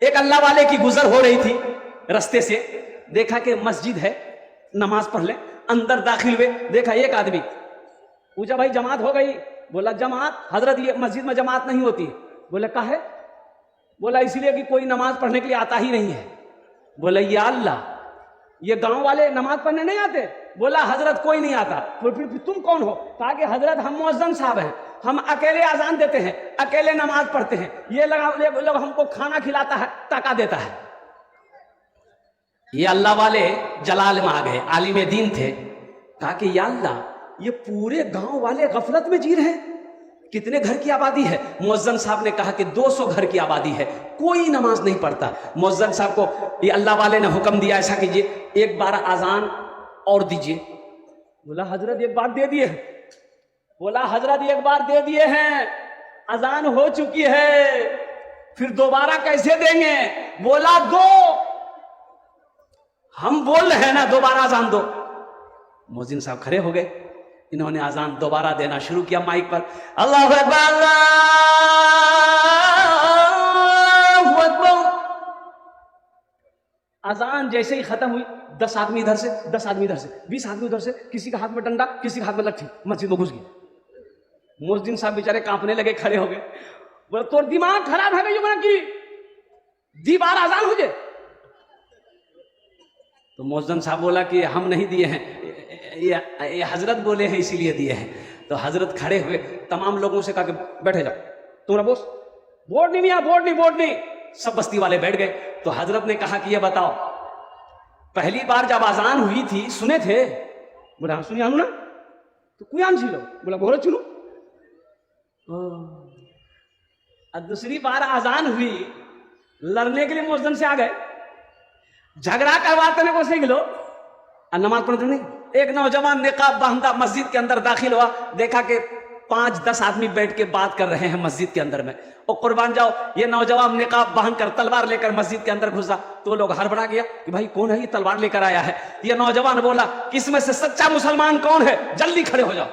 एक अल्लाह वाले की गुजर हो रही थी रास्ते से, देखा कि मस्जिद है, नमाज पढ़ ले। अंदर दाखिल हुए, देखा एक आदमी। पूछा भाई जमात हो गई? बोला जमात हजरत ये मस्जिद में जमात नहीं होती। बोला का है? बोला इसलिए कि कोई नमाज पढ़ने के लिए आता ही नहीं है। बोला या अल्लाह, ये गांव वाले नमाज पढ़ने नहीं आते? बोला हजरत कोई नहीं आता। फिर तुम कौन हो? कहा कि हजरत हम मुअज्जिन साहब हैं, हम अकेले अजान देते हैं, अकेले नमाज पढ़ते हैं, ये लोग हमको खाना खिलाता है, टका देता है। ये अल्लाह वाले जलाल में आ गए, आलिम दीन थे। कहा कि या अल्लाह, ये पूरे गांव वाले गफलत में जी रहे हैं। कितने घर की आबादी है? मुअज्जिन साहब ने कहा कि 200 घर की आबादी है, कोई नमाज नहीं पढ़ता। मुअज्जिन साहब को ये अल्लाह वाले ने हुक्म दिया, ऐसा कीजिए एक बार अजान और दीजिए। बोला हजरत एक बार दे दिए। बोला हजरत एक बार दे दिए हैं, अजान हो चुकी है, फिर दोबारा कैसे देंगे? बोला दो, हम बोल रहे हैं ना दोबारा अजान दो। मुअज्जिन साहब खड़े हो गए, इन्होंने अजान दोबारा देना शुरू किया माइक पर। अल्लाहु अकबर, अल्लाहु अकबर। अजान जैसे ही खत्म हुई, 10 आदमी इधर से, 10 आदमी इधर से, 20 आदमी उधर से, किसी का हाथ में डंडा, किसी का हाथ में लट्ठी, मस्जिद में घुस गई। मुअज्जिन साहब बेचारे कांपने लगे, खड़े हो गए। बोले तो दिमाग खराब है गई कि दोबारा अजान हो जाए? तो मुअज्जिन साहब बोला कि हम नहीं दिए हैं, ये हजरत बोले हैं इसीलिए दिए हैं। तो हजरत खड़े हुए, तमाम लोगों से कहा कि बैठे जाओ, तुम्हारा बोस बोर्ड नहीं मिया, बोर्ड नहीं। सब बस्ती वाले बैठ गए। तो हजरत ने कहा कि ये बताओ, पहली बार जब अजान हुई थी सुने थे? बोला हाँ सुनिए ना। तो कुयान छिलो? बोला बोलो चुनो। दूसरी बार अजान हुई, लड़ने के लिए मुअज्जिन से आ गए, झगड़ा करवाते को सीख लो, नमाज पढ़ते नहीं। एक नौजवान निकाब बांधा मस्जिद के अंदर दाखिल हुआ, देखा कि 5-10 आदमी बैठ के बात कर रहे हैं मस्जिद के अंदर में। और कुर्बान जाओ, ये नौजवान निकाब बांधकर तलवार लेकर मस्जिद के अंदर घुसा। तो लोग हड़बड़ा गया कि भाई कौन है ये तलवार लेकर आया है? ये नौजवान बोला कि इसमें से सच्चा मुसलमान कौन है, जल्दी खड़े हो जाओ।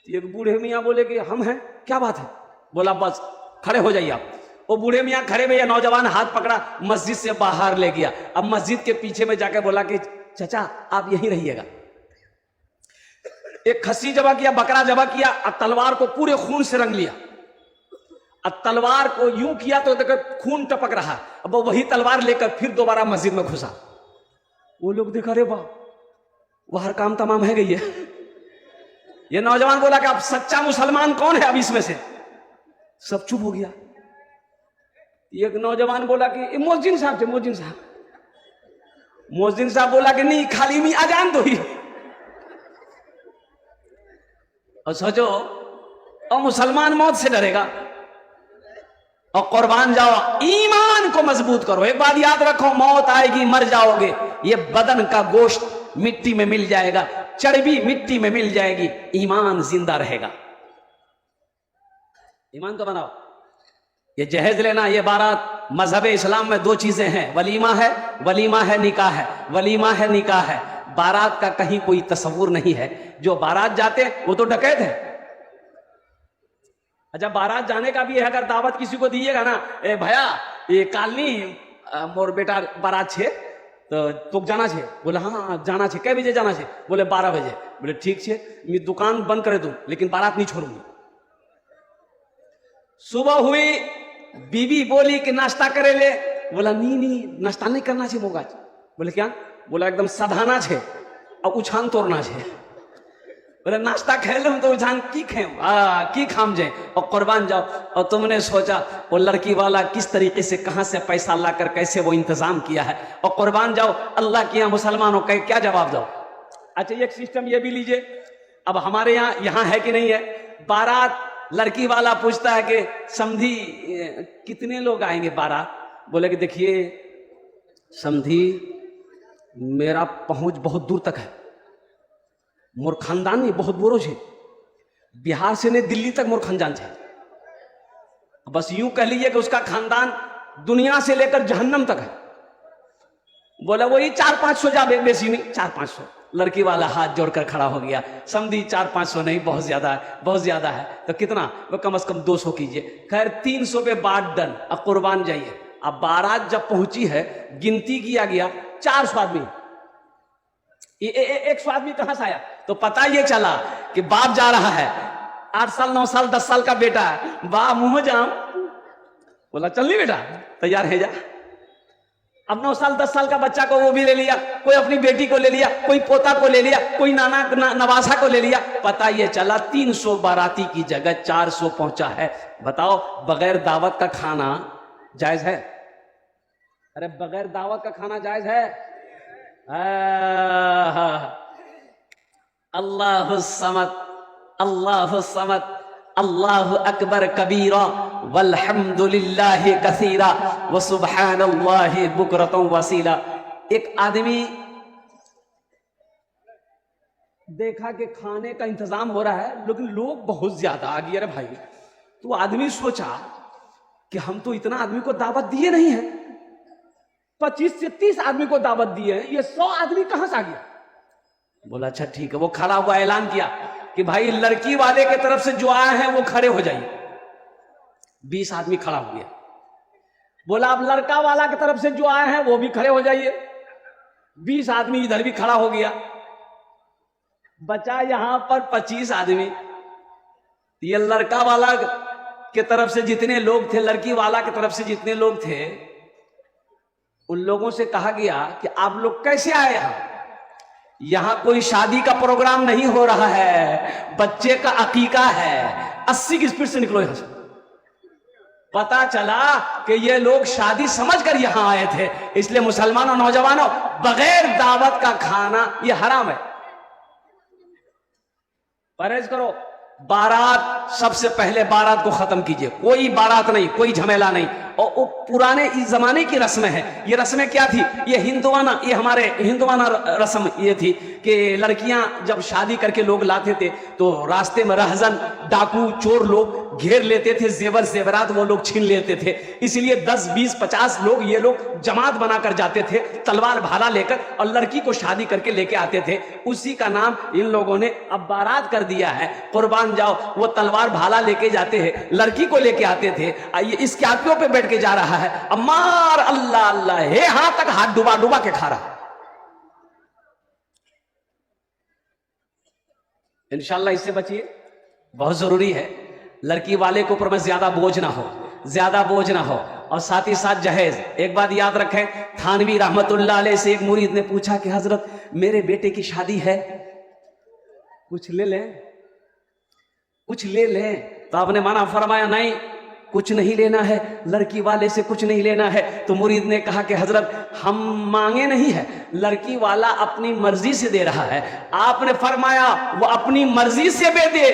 एक बूढ़े मियाँ बोले कि हम हैं। क्या बात है? बोला बस खड़े हो जाइए आप। वो बूढ़े मियाँ खड़े हुए, नौजवान हाथ पकड़ा, मस्जिद से बाहर ले गया। अब मस्जिद के पीछे में जाकर बोला कि चाचा आप यहीं रहिएगा। एक खस्सी जबा किया, बकरा जबा किया, और तलवार को पूरे खून से रंग लिया। अब तलवार को यूं किया तो देखो खून टपक रहा। अब वो वही तलवार लेकर फिर दोबारा मस्जिद में घुसा। वो लोग देखा, अरे वाह, वह काम तमाम है गई है। ये नौजवान बोला कि अब सच्चा मुसलमान कौन है अब इसमें से? सब चुप हो गया। एक नौजवान बोला कि मुअज्जिन साहब थे, मुअज्जिन साहब। मुअज्जिन साहब बोला कि नहीं, खाली में अजान दो ही। और सोचो, और मुसलमान मौत से डरेगा? और कुर्बान जाओ, ईमान को मजबूत करो। एक बात याद रखो, मौत आएगी, मर जाओगे, ये बदन का गोश्त मिट्टी में मिल जाएगा, चर्बी मिट्टी में मिल जाएगी, ईमान जिंदा रहेगा। ईमान तो बनाओ। ये जहेज लेना, ये बारात, मजहब इस्लाम में 2 चीजें हैं, वलीमा है निकाह है। वलीमा है निकाह है, बारात का कहीं कोई तस्वुर नहीं है। जो बारात जाते वो तो डकैत है। अच्छा, बारात जाने का भी है, अगर दावत किसी को दिएगा ना, ए भैया ये कालनी मोर बेटा बारात छे तो जाना छे। बोले हाँ जाना छे, कै बजे जाना छे? बोले 12 बजे। बोले ठीक छे, मैं दुकान बंद करे दूं लेकिन बारात नहीं छोड़ूंगी। सुबह हुई, बीवी बोली कि नाश्ता करे ले। बोला नहीं नाश्ता नहीं करना छे मोगा। बोले क्या? बोला एकदम सधाना छे और उछान तोड़ना छे। बोले नाश्ता खे लो तो उछान की खाम जाए और कुर्बान जाओ। और तुमने सोचा वो लड़की वाला किस तरीके से, कहां से पैसा लाकर कैसे वो इंतजाम किया है, और कुर्बान जाओ अल्लाह के यहाँ मुसलमानों का क्या जवाब दो। अच्छा, एक सिस्टम ये भी लीजिए, अब हमारे यहाँ है कि नहीं है, बारात लड़की वाला पूछता है कि समधी कितने लोग आएंगे बारात? बोले कि देखिए समधी, मेरा पहुंच बहुत दूर तक है, मोर खानदान नहीं बहुत बोरो छे, बिहार से ने दिल्ली तक मोर खानदान छे। बस यूं कह लीजिए कि उसका खानदान दुनिया से लेकर जहन्नम तक है। बोला वही 400-500 जा, बेसी नहीं 400-500। लड़की वाला हाथ जोड़कर खड़ा हो गया। समझी 400-500 नहीं, बहुत ज्यादा है, बहुत ज्यादा है। तो कितना? वो कम से कम 200 कीजिए। खैर 300 पे बात डन। अब कुर्बान जाइए, अब बारात जब पहुंची है, गिनती किया गया 400 आदमी। 100 आदमी कहां से आया? तो पता ये चला कि बाप जा रहा है, 8 साल 9 साल 10 साल का बेटा है, बाप मुंह जाम बोला चल नहीं बेटा तैयार है जा। अब 9 साल 10 साल का बच्चा को वो भी ले लिया, कोई अपनी बेटी को ले लिया, कोई पोता को ले लिया, कोई नाना नवासा को ले लिया। पता ये चला 300 बाराती की जगह 400 पहुंचा है। बताओ बगैर दावत का खाना जायज है? अरे बगैर दावत का खाना जायज है? अल्लाहु समद, अल्लाहु समद, अल्लाहु अकबर कबीरा वल्हम्दुलिल्लाहि कसीरा व सुब्हानल्लाहि बुकरतन वसीला। एक आदमी देखा कि खाने का इंतजाम हो रहा है, लेकिन लोग बहुत ज्यादा आ गए। अरे भाई, तो आदमी सोचा कि हम तो इतना आदमी को दावत दिए नहीं है, 25 से 30 आदमी को दावत दिए हैं, ये 100 आदमी कहां से आ गया? बोला अच्छा ठीक है। वो खड़ा हुआ, ऐलान किया कि भाई लड़की वाले के तरफ से जो आए हैं वो खड़े हो जाइए। 20 आदमी खड़ा हो गया। बोला अब लड़का वाला की तरफ से जो आए हैं वो भी खड़े हो जाइए। 20 आदमी इधर भी खड़ा हो गया। बचा यहां पर 25 आदमी। ये लड़का वाला के तरफ से जितने लोग थे, लड़की वाला की तरफ से जितने लोग थे, उन लोगों से कहा गया कि आप लोग कैसे आए यहां कोई शादी का प्रोग्राम नहीं हो रहा है, बच्चे का अकीका है। 80 की स्पीड से निकलो यहां से। पता चला कि ये लोग शादी समझकर यहां आए थे। इसलिए मुसलमानों, नौजवानों, बगैर दावत का खाना ये हराम है, परहेज करो। बारात, सबसे पहले बारात को खत्म कीजिए। कोई बारात नहीं, कोई झमेला नहीं। और वो पुराने इस जमाने की रस्में हैं। ये रस्में क्या थी? ये हिंदुआना, ये हमारे हिंदुआना रस्म ये थी कि लड़कियां जब शादी करके लोग लाते थे तो रास्ते में रहजन, डाकू, चोर लोग घेर लेते थे, जेवर जेवरात वो लोग छीन लेते थे। इसलिए 10, 20, 50 लोग ये लोग जमात बनाकर जाते थे, तलवार भाला लेकर, और लड़की को शादी करके लेके आते थे। उसी का नाम इन लोगों ने अब बारात कर दिया है। कुर्बान जाओ, वो तलवार भाला लेके जाते हैं, लड़की को लेके आते थे। आइए इसके आंखों पे बैठ के जा रहा है, अम्मार अल्लाह अल्लाह है, हाथ तक हाथ डुबा डुबा के खा रहा। इंशाल्लाह इससे बचिए, बहुत जरूरी है। लड़की वाले के ऊपर में ज्यादा बोझ ना हो, ज्यादा बोझ ना हो। और साथ ही साथ जहेज। एक बात याद रखें, थानवी रहमतुल्लाह अलैह से एक मुरीद ने पूछा कि हजरत मेरे बेटे की शादी है, कुछ ले लें, कुछ ले लें। तो आपने माना फरमाया नहीं, कुछ नहीं लेना है, लड़की वाले से कुछ नहीं लेना है। तो मुरीद ने कहा कि हजरत हम मांगे नहीं है, लड़की वाला अपनी मर्जी से दे रहा है। आपने फरमाया वो अपनी मर्जी से दे,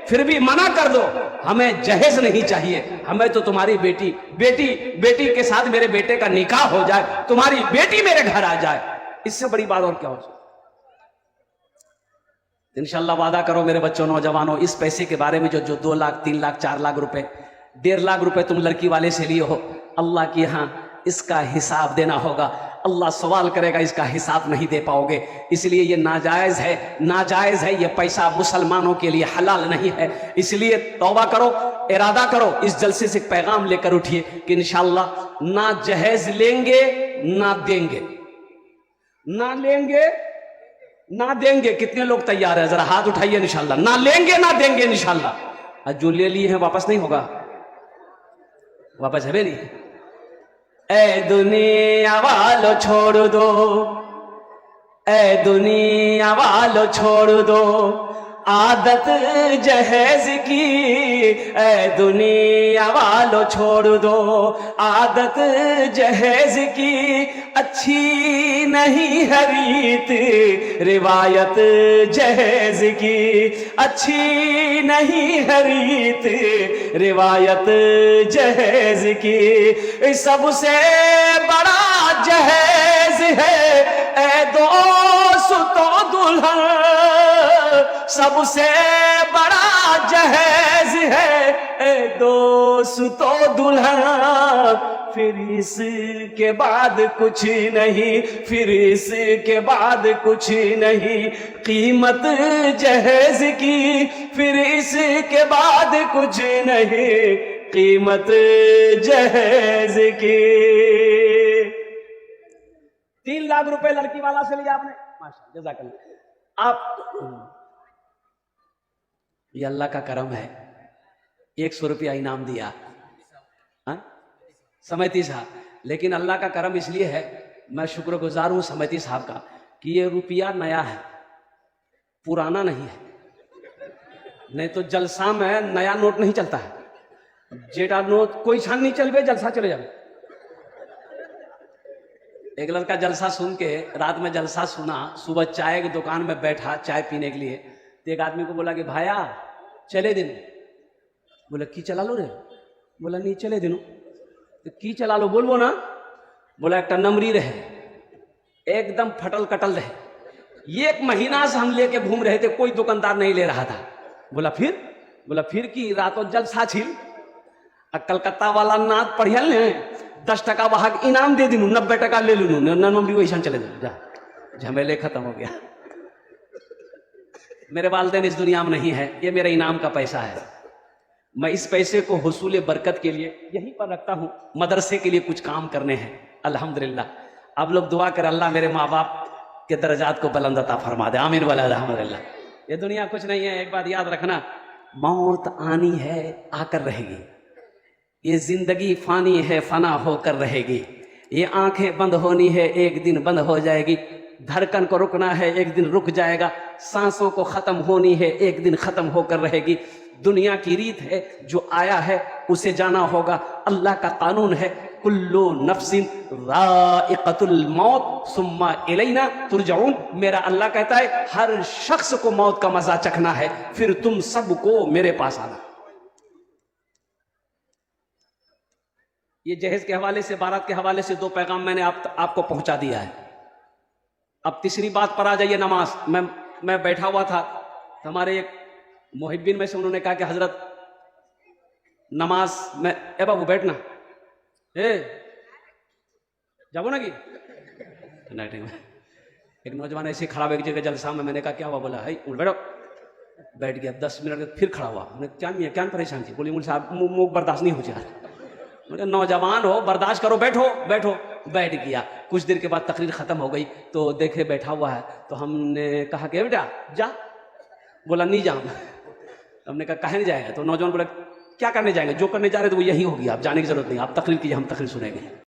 फिर भी मना कर दो, हमें जहेज नहीं चाहिए, हमें तो तुम्हारी बेटी बेटी के साथ मेरे बेटे का निकाह हो जाए, तुम्हारी बेटी मेरे घर आ जाए, इससे बड़ी बात और क्या हो सकती। इंशाल्लाह वादा करो मेरे बच्चों, नौजवानों, इस पैसे के बारे में जो 2 लाख 3 लाख 4 लाख रुपए, 1.5 लाख रुपए तुम लड़की वाले से लिए हो, अल्लाह के यहाँ इसका हिसाब देना होगा। अल्लाह सवाल करेगा, इसका हिसाब नहीं दे पाओगे। इसलिए ये नाजायज है, नाजायज है। ये पैसा मुसलमानों के लिए हलाल नहीं है। इसलिए तौबा करो, इरादा करो, इस जलसे से पैगाम लेकर उठिए कि इंशाल्लाह ना जहेज लेंगे ना देंगे, ना लेंगे ना देंगे। कितने लोग तैयार है? जरा हाथ उठाइए। इंशाल्लाह ना लेंगे ना देंगे इंशाल्लाह। जो ले लिए हैं वापस नहीं होगा, वापस है नहीं। ए दुनिया वालों छोड़ दो, ए दुनिया वालों छोड़ दो आदत जहेज की, ए दुनिया वालों छोड़ दो आदत जहेज की। अच्छी नहीं है रीत रिवायत जहेज की, अच्छी नहीं है रीत रिवायत जहेज की। सबसे बड़ा जहेज है ए दोस्तों दुल्हन, सबसे बड़ा जहेज है ए दोस्तों दुल्हन। फिर इसके बाद कुछ नहीं, फिर इसके बाद कुछ नहीं, कीमत जहेज की। फिर इसके बाद कुछ नहीं, कीमत जहेज की। 3 लाख रुपए लड़की वाला से लिया आपने, माशाअल्लाह, जज़ाकल्लाह। आप, ये अल्लाह का करम है, 100 रुपया इनाम दिया, हाँ? समिति साहब, लेकिन अल्लाह का करम इसलिए है, मैं शुक्रगुजार हूं समिति साहब का कि ये रुपया नया है, पुराना नहीं है। नहीं तो जलसा में नया नोट नहीं चलता है, जेटा नोट कोई छान नहीं चलवे, जलसा चले जावे। एक लड़का जलसा सुन के, रात में जलसा सुना, सुबह चाय की दुकान में बैठा चाय पीने के लिए, तो एक आदमी को बोला कि भाया चले दिन। बोला की चला लो रे? बोला नहीं चले दिनों। तो की चला लो बोलबो ना? बोला एक नमरी रहे, एकदम फटल कटल रहे, 1 महीना से हम लेके घूम रहे थे, कोई दुकानदार नहीं ले रहा था। बोला फिर? बोला फिर की रातों जलसा छिल, कलकत्ता वाला नाथ पढ़ियल ने 10 टका वाहक इनाम दे दिनू, 90 टका ले लू, नमरी वैसा चले दिनू, जा झमेले खत्म हो गया। मेरे वालिदैन इस दुनिया में नहीं है, ये मेरे इनाम का पैसा है। मैं इस पैसे को हुसूल बरकत के लिए यहीं पर रखता हूं, मदरसे के लिए कुछ काम करने हैं। अल्हम्दुलिल्लाह आप लोग दुआ कर, अल्लाह मेरे माँ बाप के दर्जात को बुलंद अता फरमा दे, आमीन वाला अल्हम्दुलिल्लाह। ये दुनिया कुछ नहीं है, एक बात याद रखना, मौत आनी है, आकर रहेगी। ये जिंदगी फानी है, फना होकर रहेगी। ये आंखें बंद होनी है, एक दिन बंद हो जाएगी। धड़कन को रुकना है, एक दिन रुक जाएगा। सांसों को खत्म होनी है, एक दिन खत्म होकर रहेगी। दुनिया की रीत है, जो आया है उसे जाना होगा। अल्लाह का कानून है, कुल्लु नफ्सिन राइक़तुल मौत सुम्मा इलैना तुरजाऊन। मेरा अल्लाह कहता है हर शख्स को मौत का मजा चखना है, फिर तुम सबको मेरे पास आना। ये जहेज के हवाले से, बारात के हवाले से 2 पैगाम मैंने आपको पहुंचा दिया है। अब तीसरी बात पर आ जाइए, नमाज। मैं बैठा हुआ था, हमारे एक मुहिब्बीन में से उन्होंने कहा कि हजरत नमाज में, ए बाबू बैठना, ए जाबो ना कि एक नौजवान ऐसे खड़ा हुआ एक जगह जलसा में, मैंने कहा क्या हुआ? बोला है उठ बैठो। बैठ गया, 10 मिनट फिर खड़ा हुआ। मैंने क्या नहीं है, क्या परेशान थी? बोली मुझे साहब मुंह बर्दाश्त नहीं हो जा रहा। मुझे नौजवान हो, बर्दाश्त करो, बैठो बैठो। बैठ गया। कुछ देर के बाद तकरीर खत्म हो गई, तो देखे बैठा हुआ है, तो हमने कहा कि बेटा जा। बोला नहीं जाऊंगा। हमने कहा काहे नहीं जाएगा? तो नौजवान बोला क्या करने जाएंगे? जो करने जा रहे थे वो यही होगी, आप जाने की जरूरत नहीं, आप तकरीर कीजिए, हम तकरीर सुनेंगे।